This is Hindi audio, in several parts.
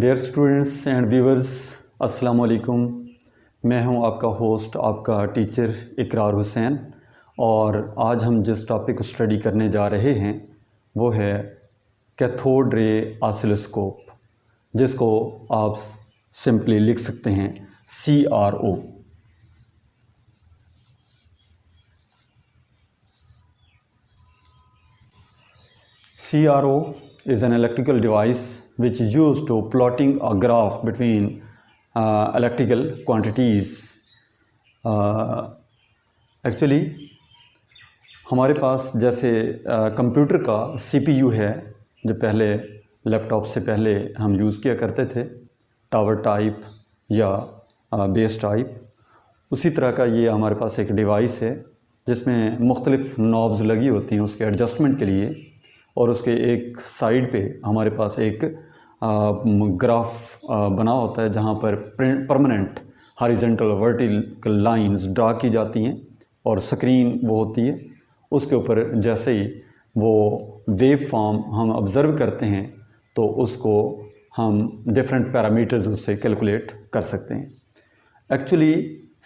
डियर स्टूडेंट्स एंड व्यूवर्स, अस्सलाम वालेकुम। मैं हूं आपका होस्ट, आपका टीचर इकरार हुसैन। और आज हम जिस टॉपिक को स्टडी करने जा रहे हैं वो है कैथोड रे ऑसिलोस्कोप, जिसको आप सिंपली लिख सकते हैं CRO। CRO is an electrical device which is used to plotting a graph between electrical quantities. Actually हमारे पास जैसे कंप्यूटर का CPU है, जो पहले लैपटॉप से पहले हम यूज़ किया करते थे, टावर टाइप या बेस टाइप, उसी तरह का ये हमारे पास एक डिवाइस है जिसमें मुख्तलिफ़ नॉब्स लगी होती हैं उसके एडजस्टमेंट के लिए। और उसके एक साइड पे हमारे पास एक ग्राफ बना होता है जहाँ पर permanent horizontal vertical lines draw की जाती हैं और स्क्रीन वो होती है। उसके ऊपर जैसे ही वो वेव फॉर्म हम ऑब्ज़र्व करते हैं तो उसको हम डिफरेंट पैरामीटर्स उससे कैलकुलेट कर सकते हैं। Actually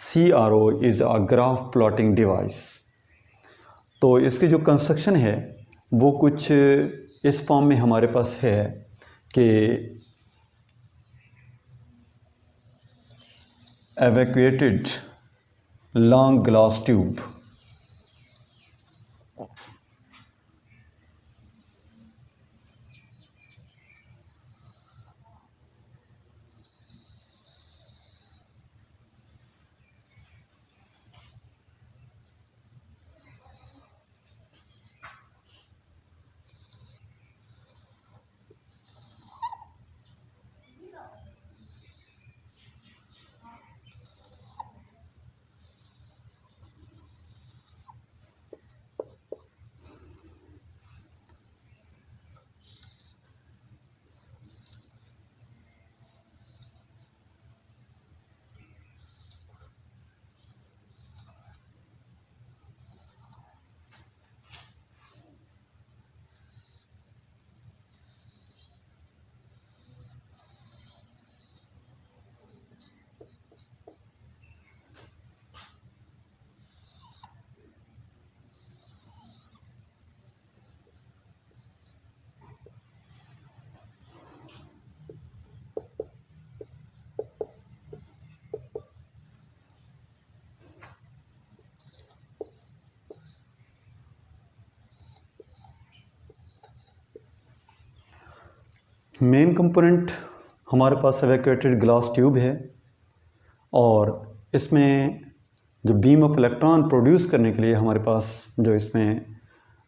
CRO is a graph plotting device. तो इसकी जो कंस्ट्रक्शन है वो कुछ इस फॉर्म में हमारे पास है कि evacuated long glass tube, main component हमारे पास एवैक्यूएटेड ग्लास ट्यूब है और इसमें जो बीम ऑफ इलेक्ट्रॉन प्रोड्यूस करने के लिए हमारे पास जो इसमें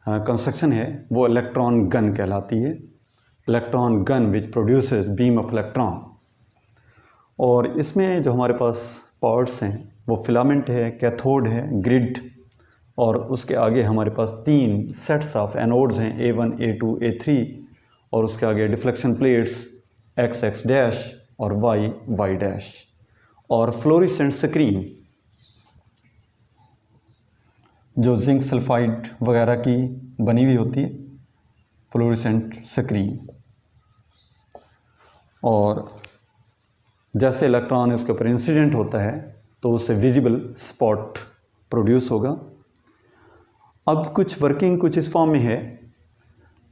कंस्ट्रक्शन है वो इलेक्ट्रॉन गन कहलाती है। Electron gun which produces beam of electron. और इसमें जो हमारे पास पार्ट्स हैं वो फिलामेंट है, कैथोड है, ग्रिड, और उसके आगे हमारे पास 3 सेट्स ऑफ एनोड्स हैं, A1, A2, A3, और उसके आगे डिफ्लेक्शन प्लेट्स XX डैश और Y डैश, और फ्लोरेसेंट स्क्रीन जो जिंक सल्फाइड वगैरह की बनी हुई होती है, फ्लोरेसेंट स्क्रीन। और जैसे इलेक्ट्रॉन इसके ऊपर इंसिडेंट होता है तो उससे विजिबल स्पॉट प्रोड्यूस होगा। अब कुछ वर्किंग कुछ इस फॉर्म में है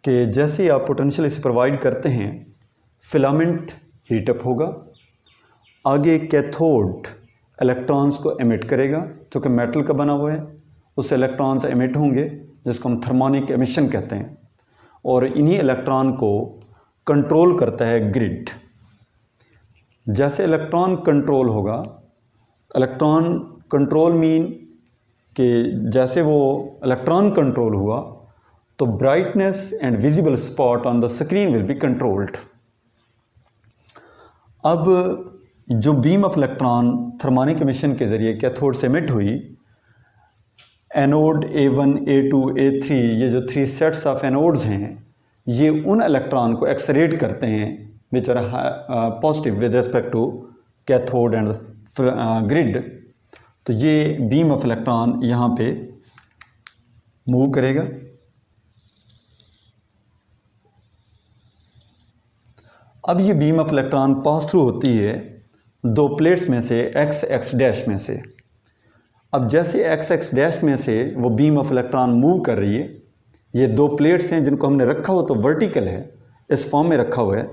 कि जैसे ही आप पोटेंशियल इसे प्रोवाइड करते हैं, फिलामेंट हीटअप होगा, आगे कैथोड इलेक्ट्रॉन्स को एमिट करेगा, चूँकि मेटल का बना हुआ है उससे इलेक्ट्रॉन्स एमिट होंगे जिसको हम थर्मोनिक एमिशन कहते हैं, और इन्हीं इलेक्ट्रॉन को कंट्रोल करता है ग्रिड। जैसे इलेक्ट्रॉन कंट्रोल होगा, इलेक्ट्रॉन कंट्रोल मीन कि जैसे वो इलेक्ट्रॉन कंट्रोल हुआ तो brightness and visible spot on the screen will be controlled. अब जो beam of electron thermionic emission के ज़रिए कैथोड से एमिट हुई, एनोड A1, A2, A3, ये जो 3 सेट्स ऑफ एनोड्स हैं, ये उन इलेक्ट्रॉन को एक्सरेट करते हैं which are positive with respect to cathode and grid. तो ये बीम ऑफ इलेक्ट्रॉन यहाँ पे मूव करेगा। अब ये beam of electron pass through होती है दो प्लेट्स में से x डैश में से। अब जैसे x डैश में से वो बीम ऑफ इलेक्ट्रॉन मूव कर रही है, ये दो प्लेट्स हैं जिनको हमने रखा हो तो वर्टिकल है, इस फॉर्म में रखा हुआ है।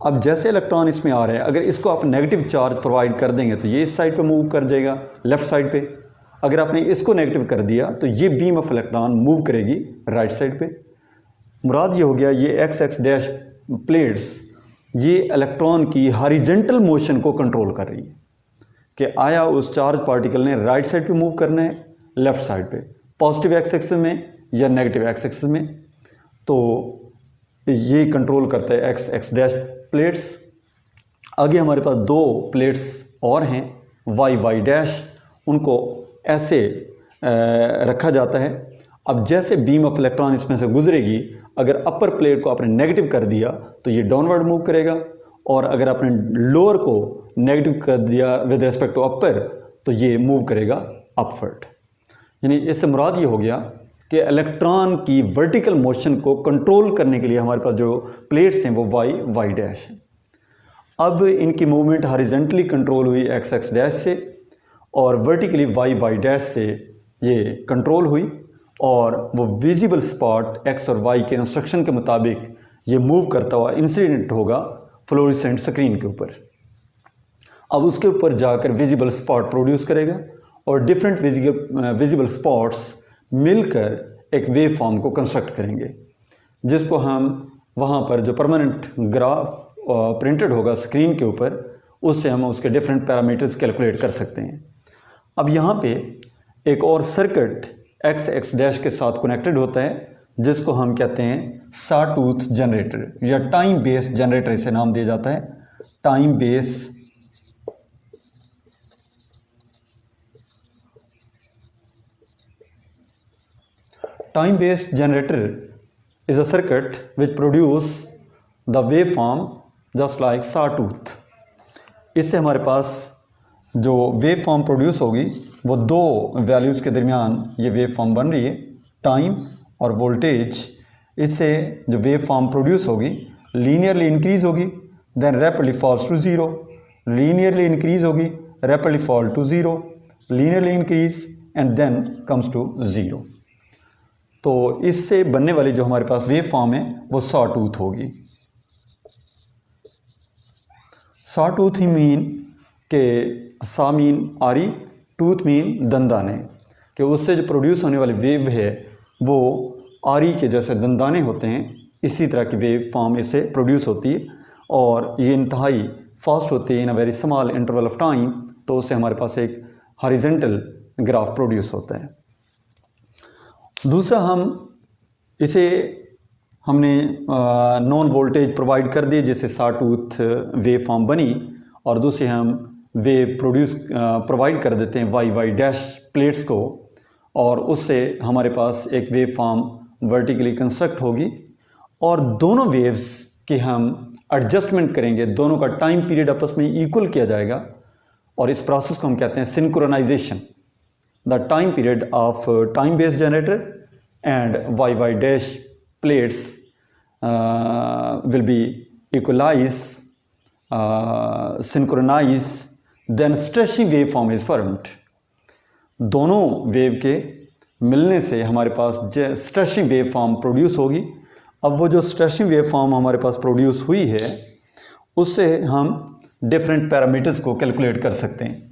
अब जैसे इलेक्ट्रॉन इसमें आ रहे हैं, अगर इसको आप नेगेटिव चार्ज प्रोवाइड कर देंगे तो ये इस साइड पे मूव कर जाएगा, लेफ़्ट साइड पे। अगर आपने इसको नेगेटिव कर दिया तो ये बीम ऑफ इलेक्ट्रॉन मूव करेगी राइट साइड पे। मुराद ये हो गया ये x डैश प्लेट्स ये इलेक्ट्रॉन की हॉरिजॉन्टल मोशन को कंट्रोल कर रही है कि आया उस चार्ज पार्टिकल ने राइट साइड पे मूव करना है, लेफ़्ट साइड पे, पॉजिटिव एक्स एक्सिस में या नेगेटिव एक्स एक्सिस में। तो ये कंट्रोल करता है x डैश प्लेट्स। आगे हमारे पास दो प्लेट्स और हैं y डैश, उनको ऐसे रखा जाता है। अब जैसे बीम ऑफ इलेक्ट्रॉन इसमें से गुजरेगी, अगर अपर प्लेट को आपने नेगेटिव कर दिया तो ये डाउनवर्ड मूव करेगा, और अगर आपने लोअर को नेगेटिव कर दिया विद रिस्पेक्ट टू अपर तो ये मूव करेगा अपवर्ड। यानी इससे मुराद ये हो गया कि इलेक्ट्रॉन की वर्टिकल मोशन को कंट्रोल करने के लिए हमारे पास जो प्लेट्स हैं वो y डैश हैं। अब इनकी मूवमेंट हॉरिजॉन्टली कंट्रोल हुई x डैश से, और वर्टिकली y डैश से ये कंट्रोल हुई, और वो विजिबल स्पॉट x और y के इंस्ट्रक्शन के मुताबिक ये मूव करता हुआ इंसिडेंट होगा फ्लोरेसेंट स्क्रीन के ऊपर। अब उसके ऊपर जाकर विजिबल स्पॉट प्रोड्यूस करेगा, और डिफरेंट विजिबल स्पॉट्स मिलकर एक वेव फॉर्म को कंस्ट्रक्ट करेंगे, जिसको हम वहाँ पर जो परमानेंट ग्राफ प्रिंटेड होगा स्क्रीन के ऊपर, उससे हम उसके डिफरेंट पैरामीटर्स कैलकुलेट कर सकते हैं। अब यहाँ पे एक और सर्किट x डैश के साथ कनेक्टेड होता है, जिसको हम कहते हैं सॉटूथ जनरेटर या टाइम बेस्ड जनरेटर, इसे नाम दिया जाता है time based generator is a circuit which produce the waveform just like sawtooth। इससे हमारे पास जो वेव फॉर्म प्रोड्यूस होगी वो दो वैल्यूज़ के दरमियान ये वेव फॉर्म बन रही है, टाइम और वोल्टेज। इससे जो वेव फॉर्म प्रोड्यूस होगी लीनियरली इंक्रीज होगी, then rapidly falls to zero, linearly increase होगी, rapidly fall to zero, linearly increase and then comes to zero. तो इससे बनने वाली जो हमारे पास वेव फॉर्म है वो सॉटूथ होगी। सॉटूथ ही मीन के सा मीन आरी, टूथ मीन दंदाने, कि उससे जो प्रोड्यूस होने वाली वेव है वो आरी के जैसे दंदाने होते हैं, इसी तरह की वेव फॉर्म इससे प्रोड्यूस होती है, और ये इंतहाई फास्ट होती है in a very small interval of time. तो उससे हमारे पास एक हॉरिजॉन्टल ग्राफ प्रोड्यूस होता है। दूसरा, हम इसे हमने नॉन वोल्टेज प्रोवाइड कर दी जिससे सॉटूथ वेव फॉर्म बनी, और दूसरे हम वेव प्रोवाइड कर देते हैं y डैश प्लेट्स को, और उससे हमारे पास एक वेव फॉर्म वर्टिकली कंस्ट्रक्ट होगी, और दोनों वेव्स की हम एडजस्टमेंट करेंगे, दोनों का टाइम पीरियड आपस में इक्वल किया जाएगा, और इस प्रोसेस को हम कहते हैं synchronization. The time period of time based generator and y dash plates will be equalize, synchronize, then stretching wave form is formed। दोनों वेव के मिलने से हमारे पास स्ट्रेचिंग वेव फॉर्म प्रोड्यूस होगी। अब वो जो स्ट्रेचिंग वेव फॉर्म हमारे पास प्रोड्यूस हुई है उससे हम डिफरेंट पैरामीटर्स को कैलकुलेट कर सकते हैं।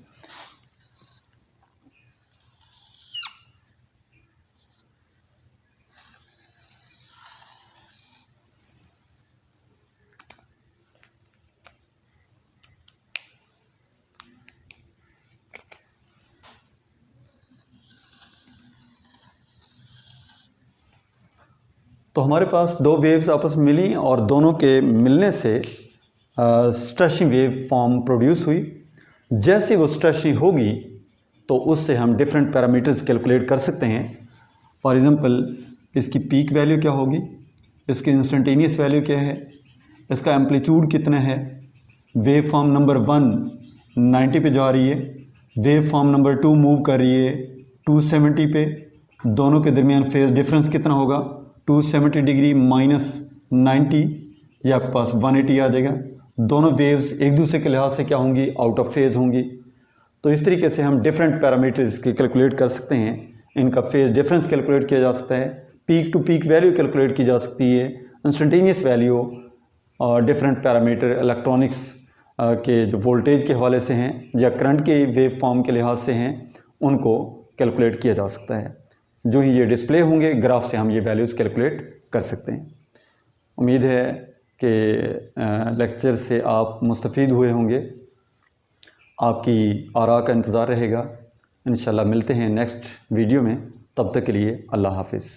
तो हमारे पास दो वेव्स आपस में मिली और दोनों के मिलने से स्ट्रेचिंग वेव फॉर्म प्रोड्यूस हुई। जैसे वो स्ट्रेचिंग होगी तो उससे हम डिफरेंट पैरामीटर्स कैलकुलेट कर सकते हैं। फॉर एग्ज़ाम्पल, इसकी पीक वैल्यू क्या होगी, इसकी इंस्टेंटेनियस वैल्यू क्या है, इसका एम्पलीट्यूड कितना है, वेव फॉर्म नंबर 1 90 पे जा रही है, वेव फॉर्म नंबर 2 मूव कर रही है 270 पे, दोनों के दरमियान फेज डिफरेंस कितना होगा 270 डिग्री माइनस 90, ये आपके पास 180 आ जाएगा। दोनों वेव्स एक दूसरे के लिहाज से क्या होंगी, आउट ऑफ फेज़ होंगी। तो इस तरीके से हम डिफरेंट पैरामीटर्स की कैलकुलेट कर सकते हैं। इनका फेज़ डिफरेंस कैलकुलेट किया जा सकता है, peak to peak value calculate की जा सकती है, इंस्टेंटेनियस वैल्यू और डिफरेंट पैरामीटर इलेक्ट्रॉनिक्स के जो वोल्टेज के हवाले से हैं या करंट के वेव फॉर्म के लिहाज से हैं, उनको कैलकुलेट किया जा सकता है। जो ही ये डिस्प्ले होंगे ग्राफ से हम ये वैल्यूज़ कैलकुलेट कर सकते हैं। उम्मीद है कि लेक्चर से आप मुस्तफ़ीद हुए होंगे। आपकी आरा का इंतज़ार रहेगा। इंशाल्लाह मिलते हैं नेक्स्ट वीडियो में। तब तक के लिए अल्लाह हाफ़िज़।